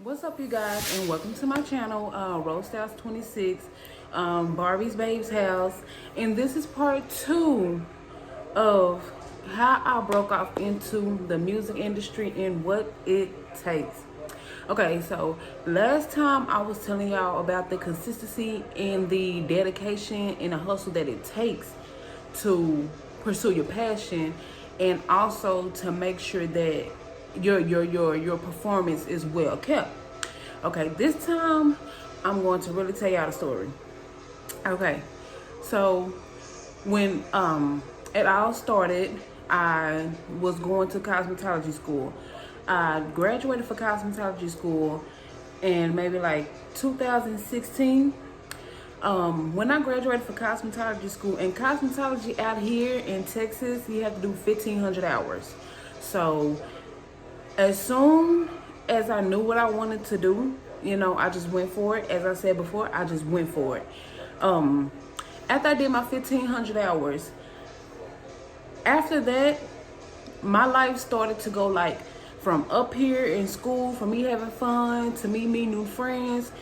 What's up, you guys, and welcome to my channel, Rose Styles 26, Barbie's Babe's House. And this is part 2 of how I broke off into the music industry and what it takes. Okay, so last time I was telling y'all about the consistency and the dedication and the hustle that it takes to pursue your passion, and also to make sure that your performance is well kept. Okay, this time I'm going to really tell y'all the story. Okay, so when it all started, I was going to cosmetology school. I graduated for cosmetology school in maybe like 2016. When I graduated for cosmetology school, and cosmetology out here in Texas, you have to do 1,500 hours. So as soon as I knew what I wanted to do, I just went for it. As I said before, I just went for it. After I did my 1,500 hours, after that, my life started to go like from up here in school, from me having fun, to me meeting new friends.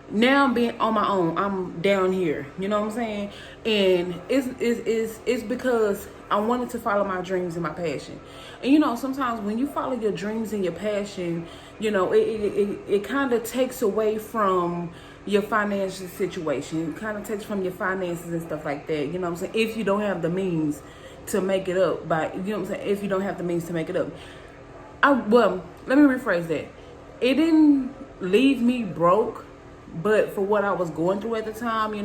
Now I'm being on my own. I'm down here. You know what I'm saying? And it's because I wanted to follow my dreams and my passion. And sometimes when you follow your dreams and your passion, it kind of takes away from your financial situation. It kind of takes from your finances and stuff like that. You know what I'm saying? If you don't have the means to make it up, if you don't have the means to make it up. Well, let me rephrase that. It didn't leave me broke. But for what I was going through at the time, I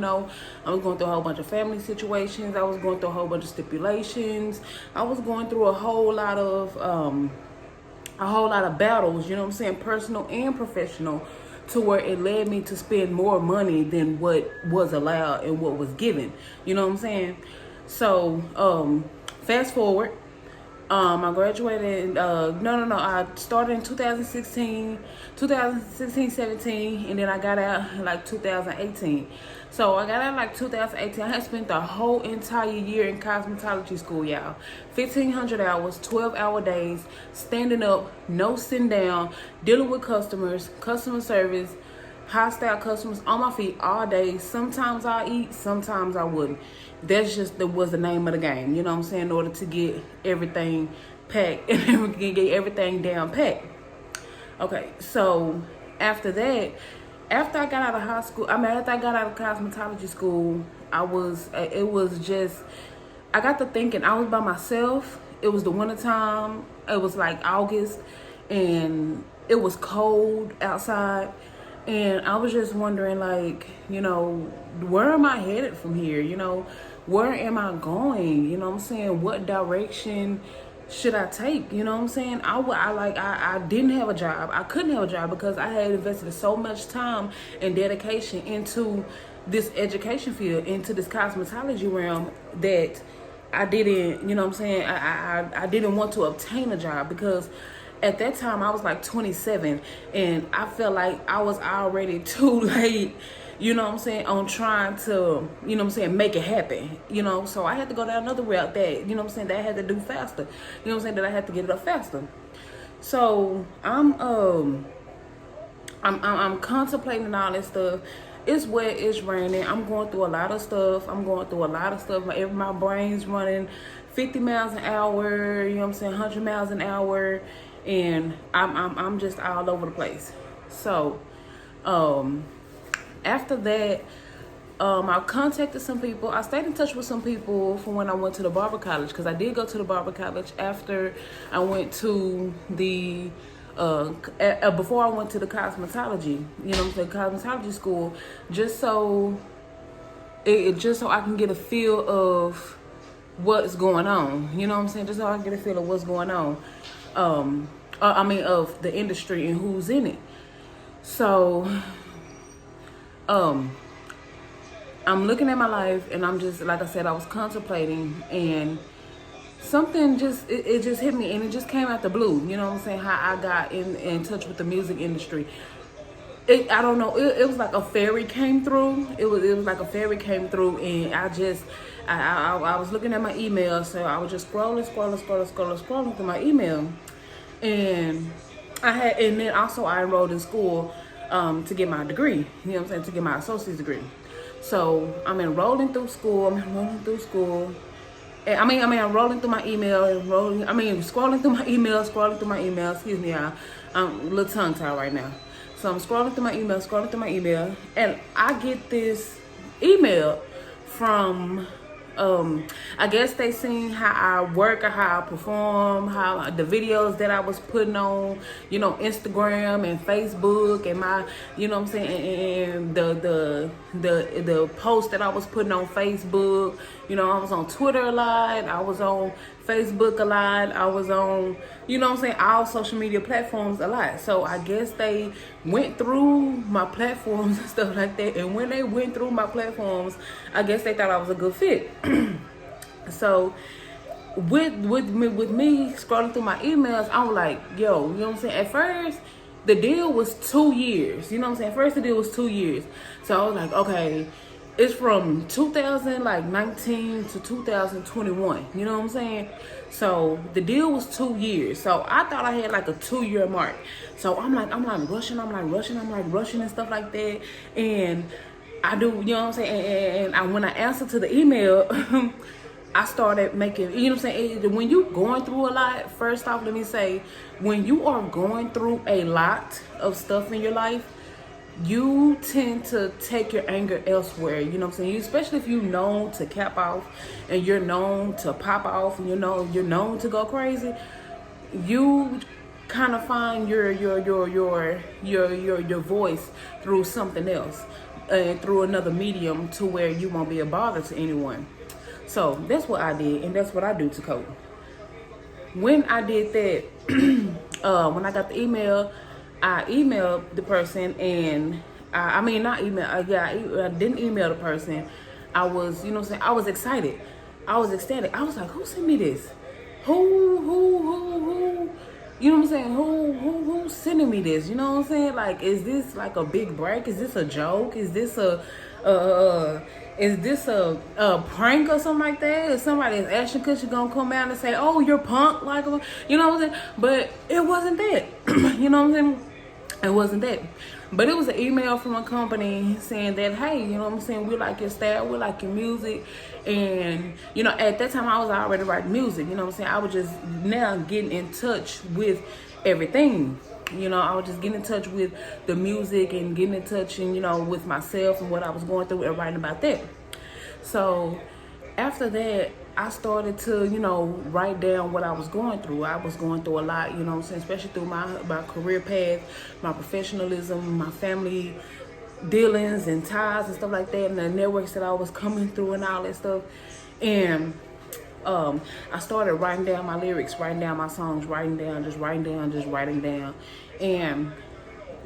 was going through a whole bunch of family situations. I was going through a whole bunch of stipulations. I was going through a whole lot of battles, personal and professional, to where it led me to spend more money than what was allowed and what was given. You know what I'm saying? So, fast forward. I graduated, I started in 2016, 17, and then I got out in like 2018. So I got out like 2018. I had spent the whole entire year in cosmetology school, y'all. 1,500 hours, 12-hour days, standing up, no sitting down, dealing with customers, customer service, hostile customers, on my feet all day. Sometimes I eat, sometimes I wouldn't. That was the name of the game, you know what I'm saying, in order to get everything packed and get everything down packed. Okay, so after that, after I got out of after I got out of cosmetology school, I got to thinking. I was by myself. It was the wintertime. It was like August, and it was cold outside. And I was just wondering, like, where am I headed from here? Where am I going? You know what I'm saying? What direction should I take? You know what I'm saying? I didn't have a job. I couldn't have a job because I had invested so much time and dedication into this education field, into this cosmetology realm, that I didn't, I didn't want to obtain a job, because at that time I was like 27, and I felt like I was already too late, on trying to, make it happen, so I had to go down another route that, that I had to do faster, that I had to get it up faster. So I'm contemplating all this stuff. It's wet, it's raining. I'm going through a lot of stuff. My brain's running 50 miles an hour, 100 miles an hour. And I'm just all over the place. So, after that, I contacted some people. I stayed in touch with some people from when I went to the barber college, because I did go to the barber college after I went to the before I went to the cosmetology, cosmetology school, just so I can get a feel of what's going on. Just so I can get a feel of what's going on. Of the industry and who's in it. So, I'm looking at my life, and I'm just, like I said, I was contemplating, and something just hit me, and it just came out the blue. You know what I'm saying? How I got in touch with the music industry. I don't know. It was like a fairy came through. It was like a fairy came through, and I was looking at my email, so I was just scrolling through my email, and And then also I enrolled in school to get my degree. You know what I'm saying? To get my associate's degree. So I'm enrolling through school. I'm rolling through my email, scrolling through my email. Excuse me, y'all. I'm a little tongue tied right now. So I'm scrolling through my email, and I get this email from, I guess they seen how I work or how I perform, how the videos that I was putting on, Instagram and Facebook, and my, what I'm saying, and the post that I was putting on Facebook. I was on Twitter a lot, I was on Facebook a lot, I was on, all social media platforms a lot. So I guess they went through my platforms and stuff like that. And when they went through my platforms, I guess they thought I was a good fit. So with me scrolling through my emails, I was like, yo, you know what I'm saying? At first, the deal was 2 years. You know what I'm saying? First, the deal was 2 years. So I was like, okay, it's from 2019 to 2021. You know what I'm saying? So the deal was 2 years. So I thought I had like a 2-year mark. So I'm like rushing and stuff like that. And I do, you know what I'm saying? And when I answered to the email, I started making, you know what I'm saying? When you going through a lot, first off, let me say, when you are going through a lot of stuff in your life, you tend to take your anger elsewhere, you know what I'm saying? Especially if you're known to cap off and you're known to pop off and you're known to go crazy, you kind of find your voice through something else, through another medium, to where you won't be a bother to anyone. So that's what I did, and that's what I do to cope. When I did that, when I got the email, I emailed the person, and I didn't email the person. I was, you know what I'm saying, I was excited. I was ecstatic. I was like, who sent me this? Who, you know what I'm saying? Who's sending me this? You know what I'm saying? Like, is this like a big break? Is this a joke? Is this a prank or something like that? Is somebody is Ashton Kutcher gonna come out and say, oh, you're punk, like, you know what I'm saying? But it wasn't that. You know what I'm saying? It wasn't that. But it was an email from a company saying that, hey, you know what I'm saying, we like your style, we like your music. And, at that time I was already writing music, you know what I'm saying? I was just now getting in touch with everything. I was just getting in touch with the music and getting in touch and, with myself and what I was going through and writing about that. So after that, I started to, write down what I was going through. I was going through a lot, you know what I'm saying, especially through my career path, my professionalism, my family dealings and ties and stuff like that, and the networks that I was coming through and all that stuff. And I started writing down my lyrics, writing down my songs, writing down. And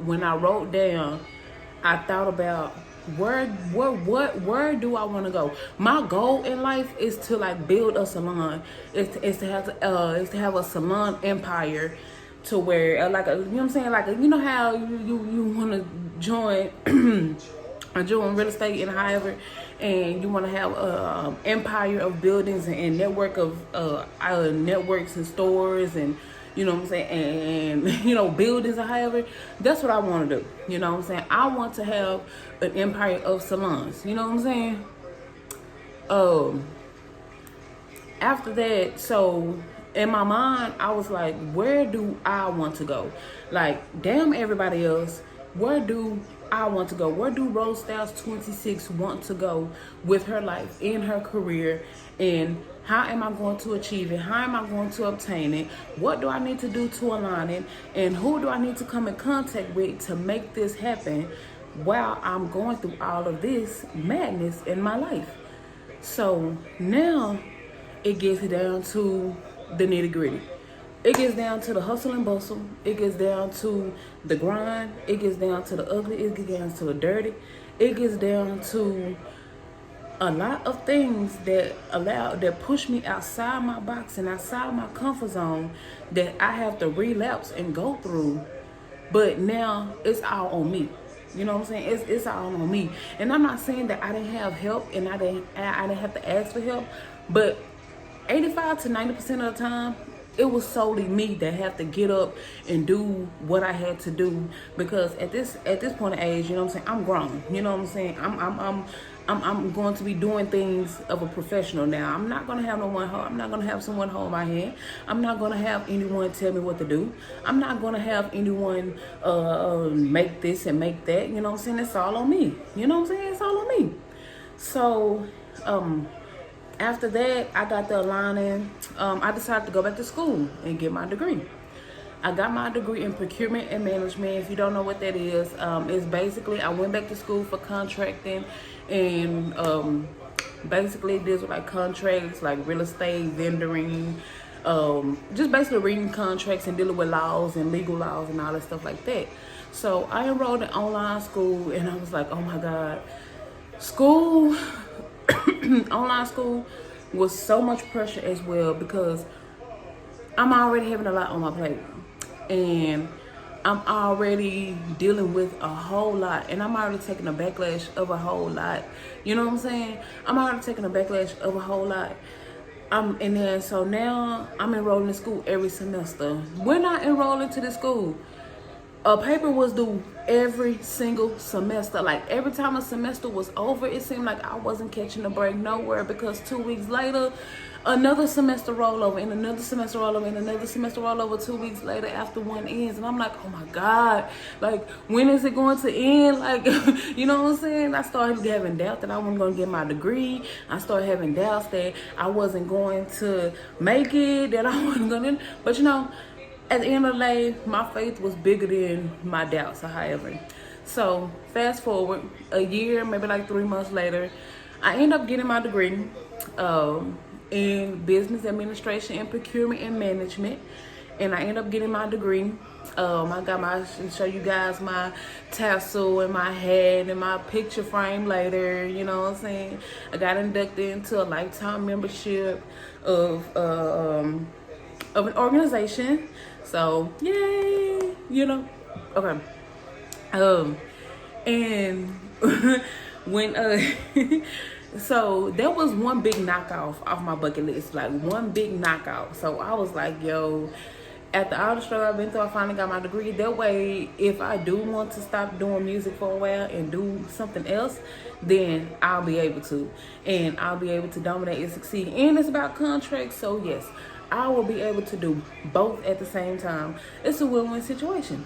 when I wrote down, I thought about where do I want to go? My goal in life is to like build a salon. Is to have a salon empire, to where you know what I'm saying, like how you want to join doing real estate and however, and you want to have a empire of buildings and network of networks and stores and you know what I'm saying, and buildings or however. That's what I want to do. You know what I'm saying? I want to have an empire of salons. You know what I'm saying? After that, so in my mind, I was like, where do I want to go? Like, damn everybody else, where do I want to go? Where do Rose Styles 26 want to go with her life, in her career, and how am I going to achieve it? How am I going to obtain it? What do I need to do to align it? And who do I need to come in contact with to make this happen while I'm going through all of this madness in my life? So now it gets down to the nitty gritty. It gets down to the hustle and bustle. It gets down to the grind. It gets down to the ugly. It gets down to the dirty. It gets down to a lot of things that push me outside my box and outside my comfort zone that I have to relapse and go through. But now it's all on me. You know what I'm saying? It's all on me. And I'm not saying that I didn't have help and I didn't have to ask for help, but 85 to 90% of the time, it was solely me that had to get up and do what I had to do, because at this point of age, you know what I'm saying, I'm grown. You know what I'm saying? I'm going to be doing things of a professional now. I'm not gonna have I'm not gonna have someone hold my hand. I'm not gonna have anyone tell me what to do. I'm not gonna have anyone make this and make that. You know what I'm saying? It's all on me. You know what I'm saying? It's all on me. So after that, I got the aligning. I decided to go back to school and get my degree. I got my degree in procurement and management. If you don't know what that is, it's basically I went back to school for contracting, and basically it deals with like contracts, like real estate, vendoring, just basically reading contracts and dealing with laws and legal laws and all that stuff like that. So I enrolled in online school, and I was like, oh my God, school, online school was so much pressure as well, because I'm already having a lot on my plate, and I'm already dealing with a whole lot, and I'm already taking a backlash of a whole lot. You know what I'm saying? I'm already taking a backlash of a whole lot. And then so now I'm enrolling in school every semester. When I enrolled into the school, a paper was due every single semester. Like every time a semester was over, it seemed like I wasn't catching a break nowhere, because 2 weeks later, another semester rollover, and another semester rollover, and another semester rollover 2 weeks later after one ends. And I'm like, oh my God, like when is it going to end? Like, you know what I'm saying? I started having doubt that I wasn't going to get my degree. I started having doubts that I wasn't going to make it, that I wasn't going to, but you know, at the end of the day, my faith was bigger than my doubts, or however. So fast forward a year, maybe like 3 months later, I end up getting my degree in business administration and procurement and management. And I end up getting my degree. I got my, show you guys my tassel and my hat and my picture frame later, you know what I'm saying? I got inducted into a lifetime membership of an organization. So yay, you know. Okay. And when so that was one big knockoff off my bucket list, like one big knockout. So I was like, yo, after all the struggle I've been through, I finally got my degree. That way, if I do want to stop doing music for a while and do something else, then I'll be able to. And I'll be able to dominate and succeed. And it's about contracts, so yes, I will be able to do both at the same time. It's a win-win situation.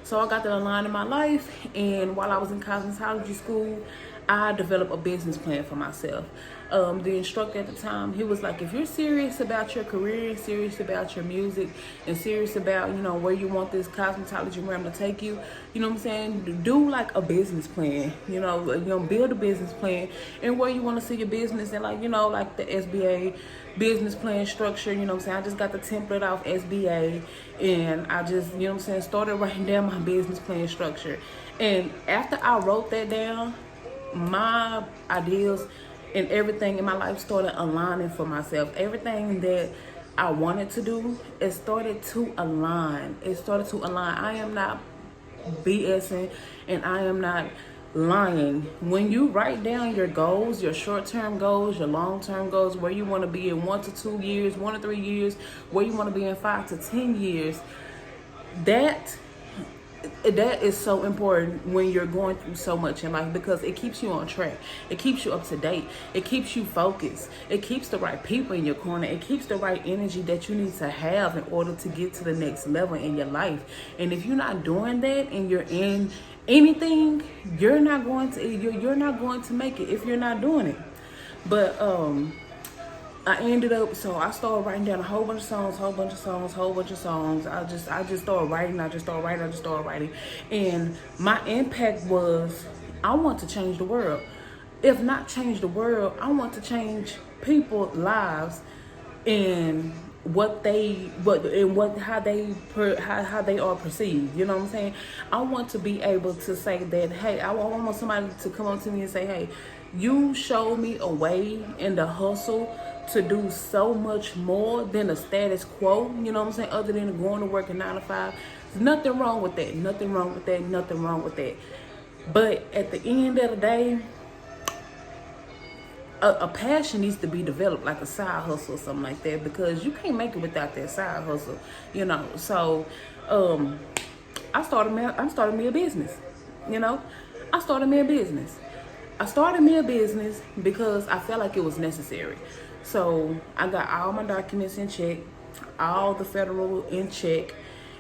So I got that aligned in my life, and while I was in cosmetology school, I developed a business plan for myself. The instructor at the time, he was like, if you're serious about your career, serious about your music, and serious about, you know, where you want this cosmetology realm to take you, you know what I'm saying, do like a business plan, you know, build a business plan, and where you want to see your business, and like, you know, like the SBA business plan structure, you know what I'm saying, I just got the template off SBA, and I just, you know what I'm saying, started writing down my business plan structure. And after I wrote that down, my ideas and everything in my life started aligning for myself. Everything that I wanted to do, it started to align. I am not BSing, and I am not lying. When you write down your goals, your short-term goals, your long-term goals, where you want to be in 1 to 2 years, 1 to 3 years, where you want to be in 5 to 10 years, that is so important when you're going through so much in life, because it keeps you on track, it keeps you up to date, it keeps you focused, it keeps the right people in your corner, it keeps the right energy that you need to have in order to get to the next level in your life. And if you're not doing that and you're in anything, you're not going to make it if you're not doing it. But I ended up, so I started writing down a whole bunch of songs. I just started writing. And my impact was, I want to change the world. If not change the world, I want to change people's lives and how they are perceived. You know what I'm saying? I want to be able to say that, hey, I want somebody to come up to me and say, hey, you showed me a way in the hustle to do so much more than the status quo, you know what I'm saying, other than going to work at 9 to 5. There's nothing wrong with that. But at the end of the day, a passion needs to be developed, like a side hustle or something like that, because you can't make it without that side hustle, you know. So I'm starting me a business, you know. I started me a business. I started me a business because I felt like it was necessary. So I got all my documents in check, all the federal in check,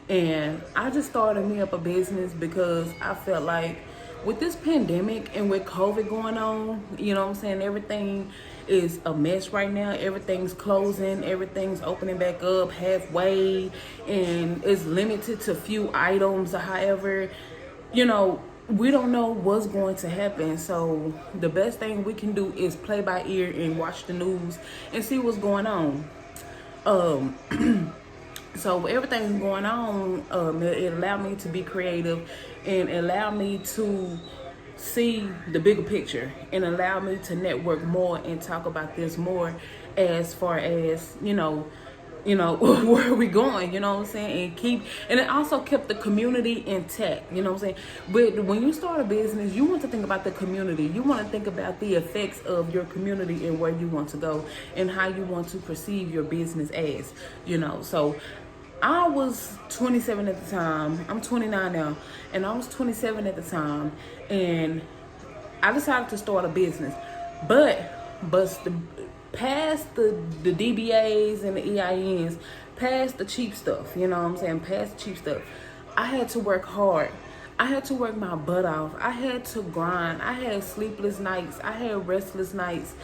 and I just started me up a business because I felt like with this pandemic and with COVID going on, you know what I'm saying, everything is a mess right now. Everything's closing, everything's opening back up halfway, and it's limited to few items. However, you know, we don't know what's going to happen. So the best thing we can do is play by ear and watch the news and see what's going on. So everything's going on, it allowed me to be creative and allowed me to see the bigger picture and allow me to network more and talk about this more as far as, where are we going, you know what I'm saying? And it also kept the community intact, you know what I'm saying? But when you start a business, you want to think about the community. You want to think about the effects of your community and where you want to go and how you want to perceive your business as, So I was 27 at the time. I'm 29 now, and I was 27 at the time, and I decided to start a business. But past the DBAs and the EINs, past the cheap stuff, you know what I'm saying? Past the cheap stuff, I had to work hard. I had to work my butt off. I had to grind. I had sleepless nights. I had restless nights.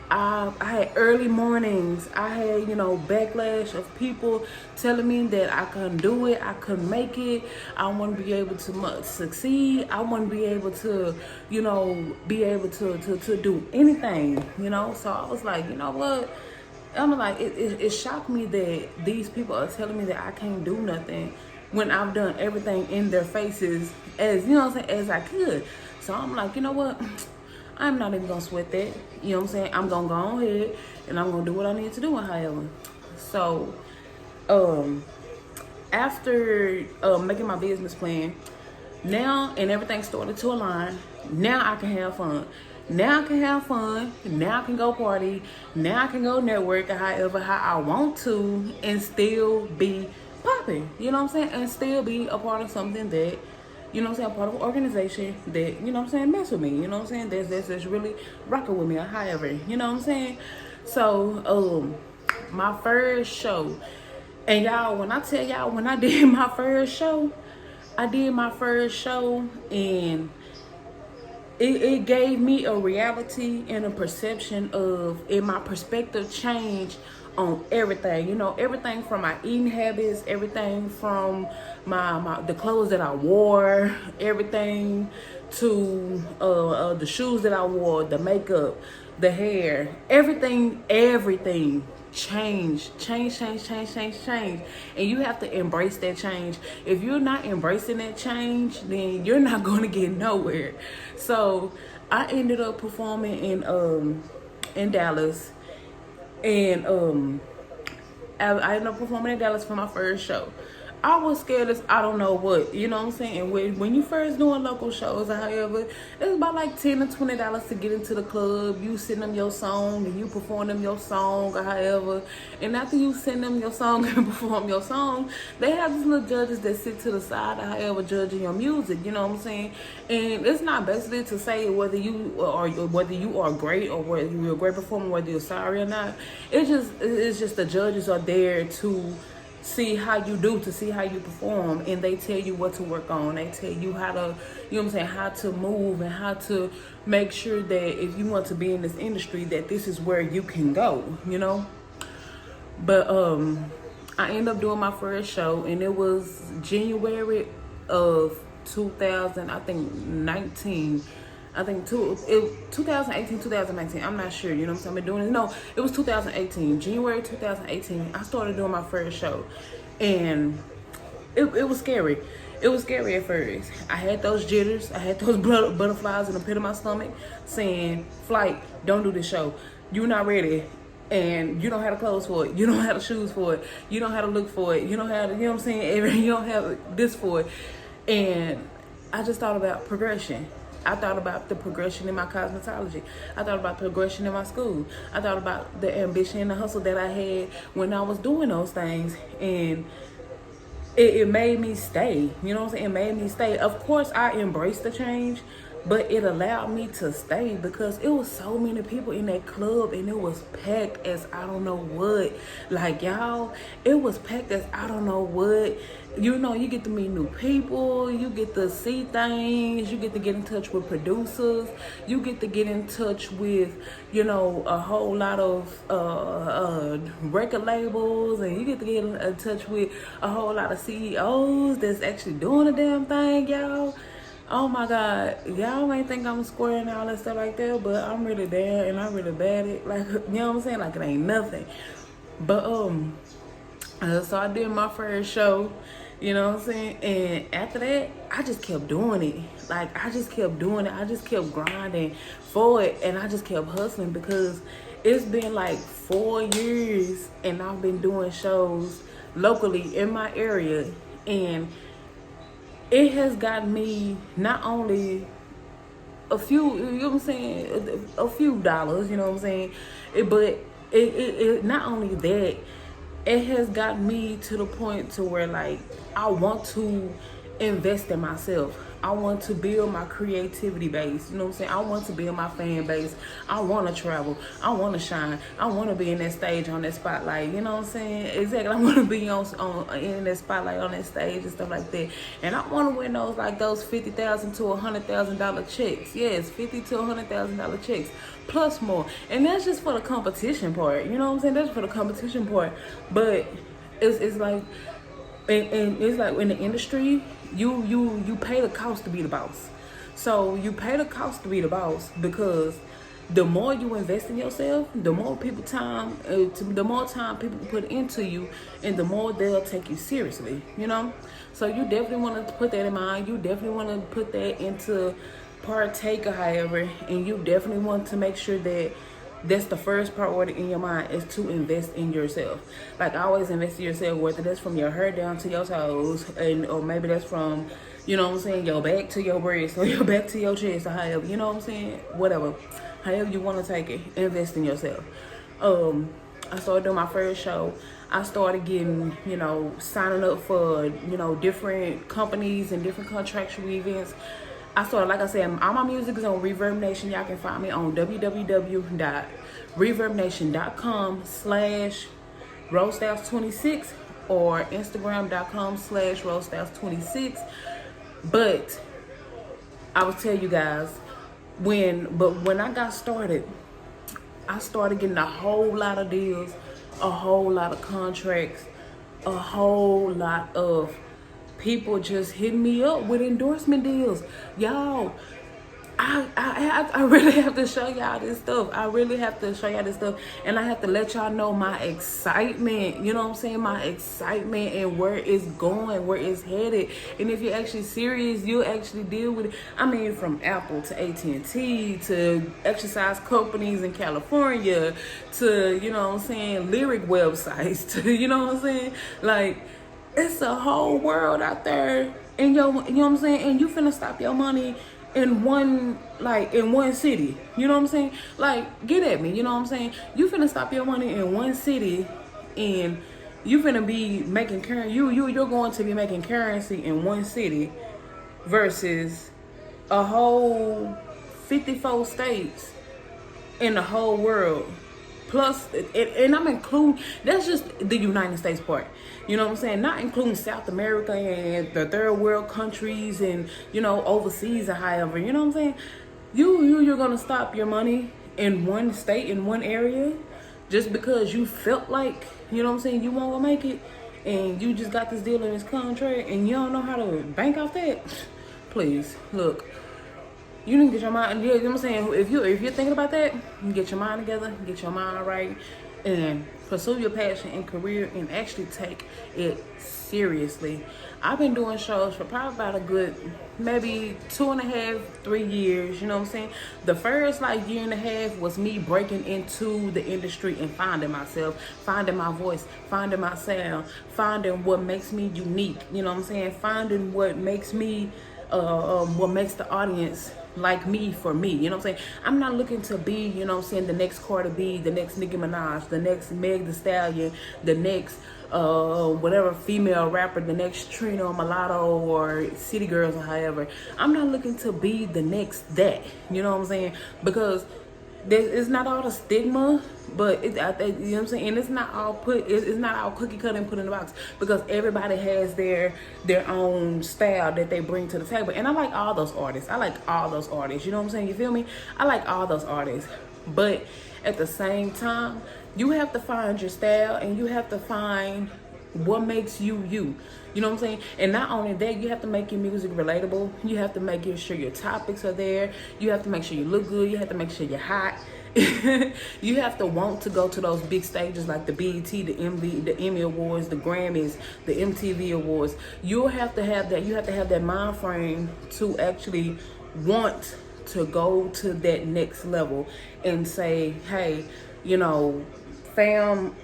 I had early mornings. I had, backlash of people telling me that I couldn't do it. I couldn't make it. I wouldn't be able to succeed. I wouldn't be able to, to do anything, So I was like, you know what? I'm like, it shocked me that these people are telling me that I can't do nothing when I've done everything in their faces as I could. So I'm like, you know what? I'm not even gonna sweat that. You know what I'm saying? I'm gonna go ahead and I'm gonna do what I need to do, however. So, after making my business plan, now and everything started to align. Now I can have fun. Now I can have fun. Now I can go party. Now I can go network however how I want to and still be popping. You know what I'm saying? And still be a part of something that, a part of an organization that, mess with me. You know what I'm saying? That's really rocking with me, or however, you know what I'm saying? So, my first show, and y'all, when I tell y'all, when I did my first show, and it gave me a reality and a perception and my perspective changed on everything, everything from my eating habits, everything from the clothes that I wore, everything to the shoes that I wore, the makeup, the hair, everything change. And you have to embrace that change. If you're not embracing that change, then you're not going to get nowhere. So I ended up performing in Dallas, and I ended up performing in Dallas for my first show. I was scared as I don't know what, you know what I'm saying? And when you first doing local shows, however, it's about like $10 to $20 to get into the club. You send them your song and you perform them your song, or however. And after you send them your song and perform your song, they have these little judges that sit to the side, or however, judging your music. You know what I'm saying? And it's not basically to say whether you are great or whether you're a great performer, whether you're sorry or not. It's just the judges are there to see how you do, to see how you perform, and they tell you what to work on. They tell you how to, how to move and how to make sure that if you want to be in this industry, that this is where you can go, But I ended up doing my first show, and it was January of 2019. 2018, 2019. I'm not sure, I've been doing it. No, it was 2018. January 2018, I started doing my first show. And it was scary. It was scary at first. I had those jitters. I had those butterflies in the pit of my stomach saying, Flight, don't do this show. You're not ready. And you don't have the clothes for it. You don't have the shoes for it. You don't have to look for it. You don't have, you don't have this for it. And I just thought about progression. I thought about the progression in my cosmetology. I thought about progression in my school. I thought about the ambition and the hustle that I had when I was doing those things. And it made me stay. You know what I'm saying? It made me stay. Of course, I embraced the change, but it allowed me to stay because it was so many people in that club and it was packed as I don't know what. Like, y'all, it was packed as I don't know what. You know, you get to meet new people, you get to see things, you get to get in touch with producers, you get to get in touch with, you know, a whole lot of record labels, and you get to get in touch with a whole lot of CEOs that's actually doing the damn thing, y'all. Oh my God, y'all may think I'm square and all that stuff like that, but I'm really there and I'm really bad at it. Like, you know what I'm saying? Like, it ain't nothing. But so I did my first show, you know what I'm saying? And after that, I just kept doing it. Like, I just kept doing it. I just kept grinding for it, and I just kept hustling because it's been like 4 years and I've been doing shows locally in my area, and it has got me not only a few, you know what I'm saying, a few dollars, you know what I'm saying, but it not only that, it has got me to the point to where, like, I want to invest in myself. I want to build my creativity base. You know what I'm saying? I want to build my fan base. I want to travel. I want to shine. I want to be in that stage, on that spotlight. You know what I'm saying? Exactly. I want to be on in that spotlight, on that stage and stuff like that. And I want to win those $50,000 to $100,000 checks. Yes, $50,000 to $100,000 checks plus more. And that's just for the competition part. You know what I'm saying? That's for the competition part. But it's like, and it's like in the industry, you pay the cost to be the boss. So you pay the cost to be the boss because the more you invest in yourself, the more the more time people put into you, and the more they'll take you seriously. You know, so you definitely want to put that in mind. You definitely want to put that into partake, or however, and you definitely want to make sure that that's the first priority in your mind, is to invest in yourself. Like, always invest in yourself, whether that's from your hair down to your toes, or maybe that's from, you know what I'm saying, your back to your breast, or your back to your chest, or however, you know what I'm saying, whatever, however you want to take it, invest in yourself. I started doing my first show. I started getting, you know, signing up for, you know, different companies and different contractual events. I started, like I said, all my music is on Reverb Nation. Y'all can find me on www.reverbnation.com/roastouts26 or Instagram.com/roastouts26. But I will tell you guys, when I got started, I started getting a whole lot of deals, a whole lot of contracts, a whole lot of people just hitting me up with endorsement deals. Y'all, I really have to show y'all this stuff. I really have to show y'all this stuff. And I have to let y'all know my excitement. You know what I'm saying? My excitement and where it's going, where it's headed. And if you're actually serious, you'll actually deal with it. I mean, from Apple to AT&T to exercise companies in California to, you know what I'm saying, lyric websites to, you know what I'm saying? Like, it's a whole world out there. And you know what I'm saying? And you finna stop your money in one city, you know what I'm saying? Like, get at me, you know what I'm saying? You finna stop your money in one city, and you finna be making currency. You're going to be making currency in one city versus a whole 54 states in the whole world. Plus, and I'm including, that's just the United States part. You know what I'm saying? Not including South America and the third world countries and, you know, overseas or however. You know what I'm saying? You're going to stop your money in one state, in one area, just because you felt like, you know what I'm saying, you won't make it, and you just got this deal in this contract and you don't know how to bank off that. Please, look. You need to get your mind, you know what I'm saying? If you're thinking about that, you get your mind together, get your mind right, and pursue your passion and career and actually take it seriously. I've been doing shows for probably about a good maybe 2.5, 3 years, you know what I'm saying? The first year and a half was me breaking into the industry and finding myself, finding my voice, finding my sound, finding what makes me unique, you know what I'm saying? Finding what makes me what makes the audience like me for me. You know what I'm saying? I'm not looking to be, you know what I'm saying, the next Cardi B, the next Nicki Minaj, the next Meg Thee Stallion, the next whatever female rapper, the next Trina or Mulatto or City Girls or however. I'm not looking to be the next that. You know what I'm saying? Because it's not all the stigma, but you know what I'm saying, and it's not all it's not all cookie cut and put in the box, because everybody has their own style that they bring to the table. And I like all those artists. You know what I'm saying? You feel me? I like all those artists, but at the same time, you have to find your style and you have to find what makes you you. You know what I'm saying? And not only that, you have to make your music relatable. You have to make sure your topics are there. You have to make sure you look good. You have to make sure you're hot. You have to want to go to those big stages like the BET, the Emmy Awards, the Grammys, the MTV Awards. You'll have to have that. You have to have that mind frame to actually want to go to that next level and say, hey, you know, fam,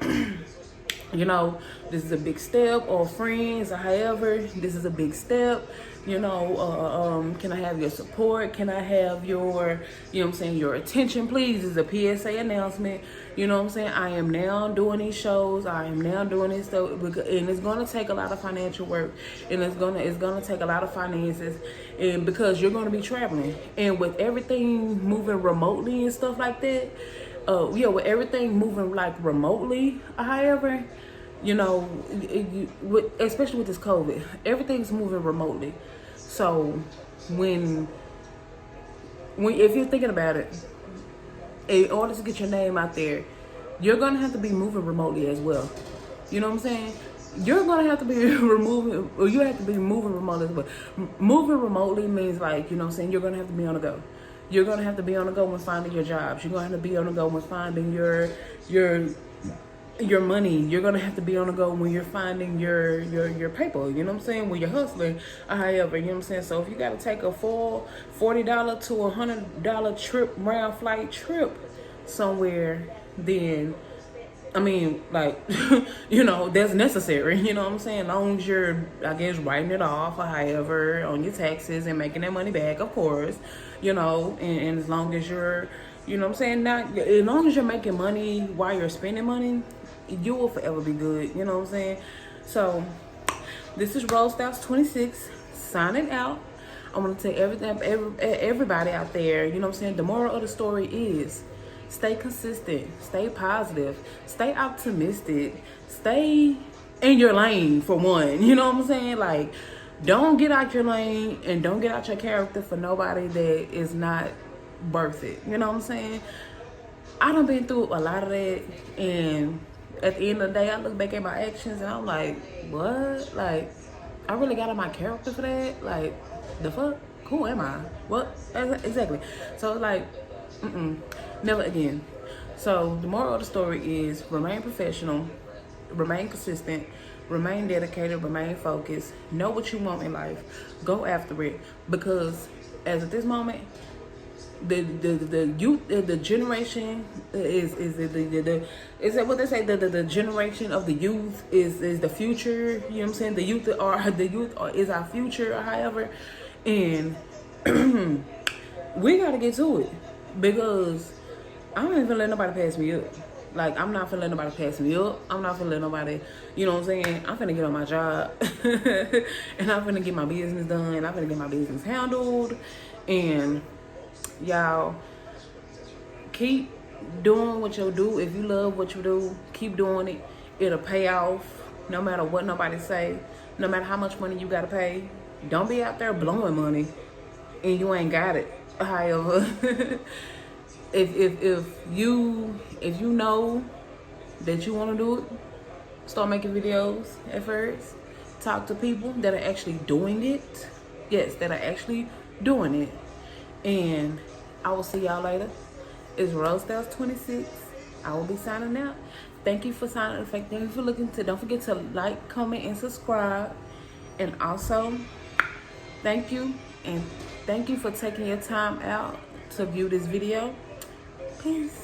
you know, this is a big step, or friends, or however, this is a big step. You know, can I have your support? Can I have your, you know what I'm saying, your attention, please? This is a PSA announcement. You know what I'm saying? I am now doing these shows. I am now doing this stuff, and it's gonna take a lot of financial work, and it's gonna take a lot of finances, and because you're gonna be traveling, and with everything moving remotely and stuff like that. Yeah, with everything moving like remotely, however, you know, especially with this COVID, everything's moving remotely. So when if you're thinking about it, in order to get your name out there, you're gonna have to be moving remotely as well. You know what I'm saying? You're gonna have to be you have to be moving remotely as well. Moving remotely means, like, you know what I'm saying, you're gonna have to be on the go. You're gonna have to be on the go when finding your jobs. You're gonna have to be on the go when finding your money. You're gonna have to be on the go when you're finding your paper. You know what I'm saying? When you're hustling, or however. You know what I'm saying? So if you gotta take a full $40 to $100 trip, round flight trip somewhere, then I mean, like, you know, that's necessary. You know what I'm saying? As long as you're, I guess, writing it off or however on your taxes and making that money back, of course, you know, and as long as you're, you know what I'm saying, as long as you're making money while you're spending money, you will forever be good. You know what I'm saying? So this is Rose Styles 26 signing out. I want to tell everybody out there, you know what I'm saying, the moral of the story is, stay consistent, stay positive, stay optimistic, stay in your lane for one. You know what I'm saying? Like, don't get out your lane and don't get out your character for nobody that is not worth it. You know what I'm saying? I done been through a lot of that, and at the end of the day, I look back at my actions and I'm like, what? Like, I really got out my character for that? Like, the fuck? Who am I? What? Exactly. So, like, never again. So the moral of the story is, remain professional, remain consistent, remain dedicated, remain focused, know what you want in life, go after it, because as at this moment, the youth, the generation is that what they say, the generation of the youth is the future. You know what I'm saying? The youth is our future, or however, and we gotta get to it, because I don't even let nobody pass me up. Like, I'm not finna let nobody pass me up. I'm not finna let nobody, you know what I'm saying? I'm finna get on my job. And I'm finna get my business done. I'm finna get my business handled. And y'all, keep doing what you do. If you love what you do, keep doing it. It'll pay off no matter what nobody say. No matter how much money you gotta pay. Don't be out there blowing money and you ain't got it. However, if you know that you want to do it, start making videos at first. Talk to people that are actually doing it. Yes, that are actually doing it. And I will see y'all later. It's Rose Styles 26. I will be signing out. Thank you for signing. Thank you for looking. Don't forget to like, comment, and subscribe. And also, thank you for taking your time out to view this video. Peace.